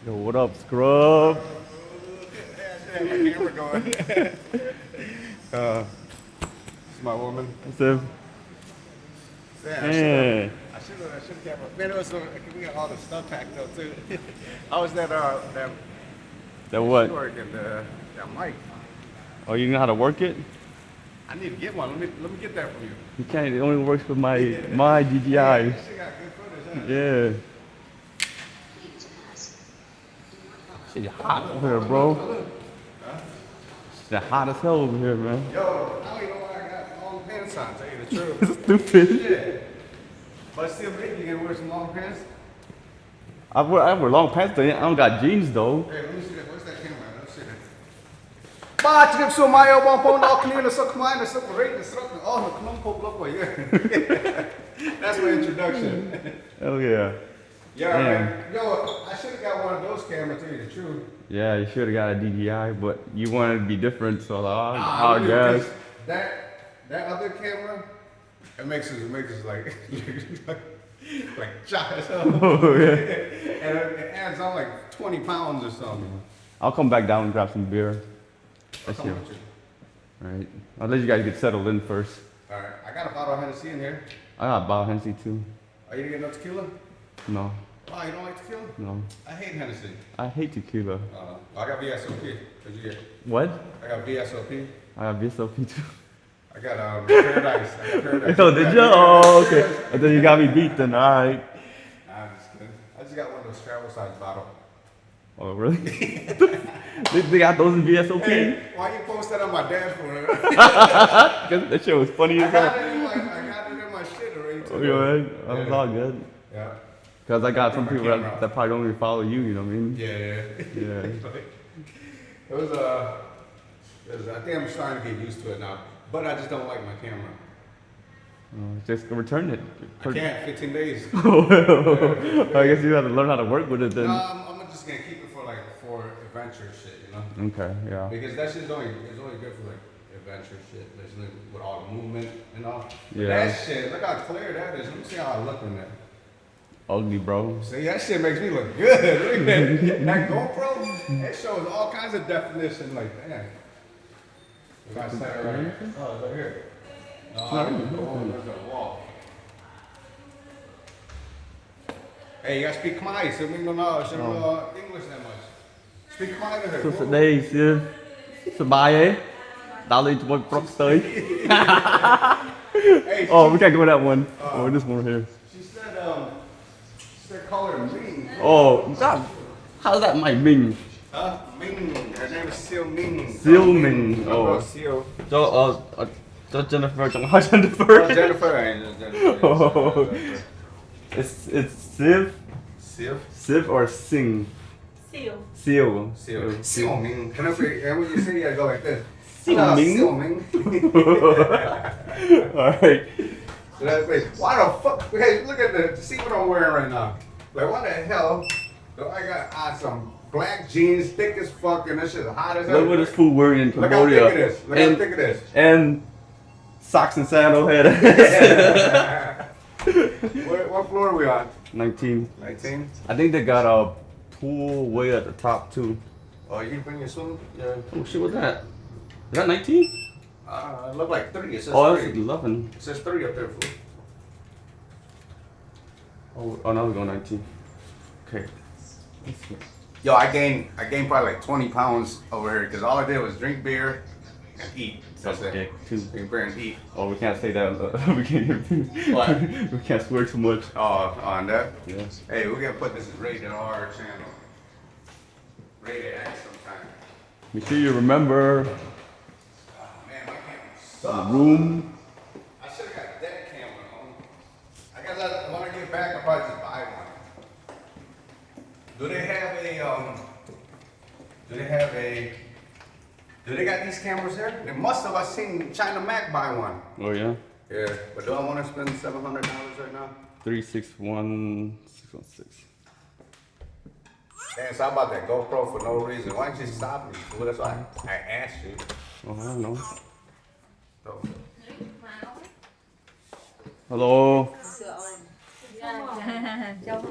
Yo, what up, scrub? My camera going. This is my woman. What's up? Yeah, Man. I should have kept. Man, it was so, we got all the stuff packed up too. I was that That what? working that mic. Oh, you know how to work it? I need to get one. Let me get that from you. You can't. It only works with my DJI. Yeah, that shit got good footage. Huh? Yeah. Shit hot over here, bro. Shit hot as hell over here, man. Yo, I don't even know why I got long pants on. Tell you the truth. Stupid. Yeah. But still, maybe you can wear some long pants. I wear long pants, though. I don't got jeans though. Hey, let me see that. Where's that camera? Let me see that. Ba trip so mayo bang phone all clear na sa kumain na sa rate na sa oh no kumang po block yeah. That's my introduction. Hell yeah. Yeah, Damn. man. Yo, I should have got one of those cameras. Tell you the truth. Yeah, you should have got a DJI, but you wanted to be different, so Nah, I guess. That other camera, it makes us like like shy as hell. Oh yeah. And it adds on like 20 pounds or something. I'll come back down and grab some beer. I'll That's come you. with you. Right. I'll let you guys get settled in first. All right, I got a bottle of Hennessy in here. I got a bottle of Hennessy too. Are you gonna get no tequila? No, Oh, you don't like tequila? no. I hate Hennessy. I hate tequila. I got VSOP. What'd you get? What? I got VSOP. I got VSOP too. I got Paradise. I got Paradise. Oh, did you? Oh, okay. And then you got me beat then. All right. Nah, I'm just kidding. I just got one of those travel size bottles. Oh, really? they got those in VSOP? Hey, why you post that on my dashboard? That shit was funny as hell. I got it in my shit already too. Oh, you alright? That was all good. Yeah. Because I got some My people camera. that probably don't even follow you, you know what I mean? Yeah. Yeah. It was I think I'm starting to get used to it now, but I just don't like my camera. Just return it. I can't. 15 days. I guess you have to learn how to work with it then. No, I'm just gonna keep it for adventure shit, you know. Okay, yeah. Because that shit's only good for like adventure shit. There's like with all the movement and all. But Yeah. that shit, look how clear that is. Let me see how I look in there. Ugly, bro. See, that shit makes me look good. Look at that. That GoPro, it shows all kinds of definition. Like, damn. We got set it right here. Oh, it's right here. No, there's a wall. Hey, you gotta speak Khmer, so we don't know English that much. Speak Khmer to her. សួស្តីសៀសប្បាយទេដល់លេងជាមួយប្រុសស្ទើយ Hey, Oh, we can't go with that one. Oh, this one here. she said call her Ming. Oh, that, how's that my Ming? Huh? Ming. Her name is Seal Ming. Seal Ming. Oh. Oh. Seal. So Jennifer, Jennifer. Oh, Jennifer. Jennifer. Oh. It's Siv, Seal. Siv or Sing? Seal. Seal. Seal. Seal Ming. And when you say you gotta go like this. Seal Ming. Seal Ming. All right. So that's like, why the fuck? Hey, look at see what I'm wearing right now. Like, what the hell? Do I got on some black jeans, thick as fuck, and this shit hot as hell. Look what this fool wearing in Look how thick Cambodia. it is. Look how thick it is. And socks and sandal head. What floor are we on? 19. 19? I think they got a pool way at the top too. Oh, you can bring your swim? Yeah. Oh shit, what's that? Is that 19? It looked like 3. It says Oh, that's 3. 11. It says 3 up there, fool. Oh, now we're going 19. Okay. Let's see. Yo, I gained probably like 20 pounds over here because all I did was drink beer and eat. That's it. Dick too. Drink beer and eat. Oh, we can't say that. We can't. What? We can't swear too much. Oh, on that? Yes. Hey, we're gonna put this as rated R channel. Rated X sometime. Make sure you remember Oh man, my camera the sucks. room. I should have got that camera on. When I get back, I'll probably just buy one. Do they got these cameras there? They must have. I seen China Mac buy one. Oh yeah. Yeah, but do I want to spend $700 right now? 361616. Damn, so I bought that GoPro for no reason. Why didn't you stop me? Well, that's why I asked you. Oh, I don't know. So, Hello. Chào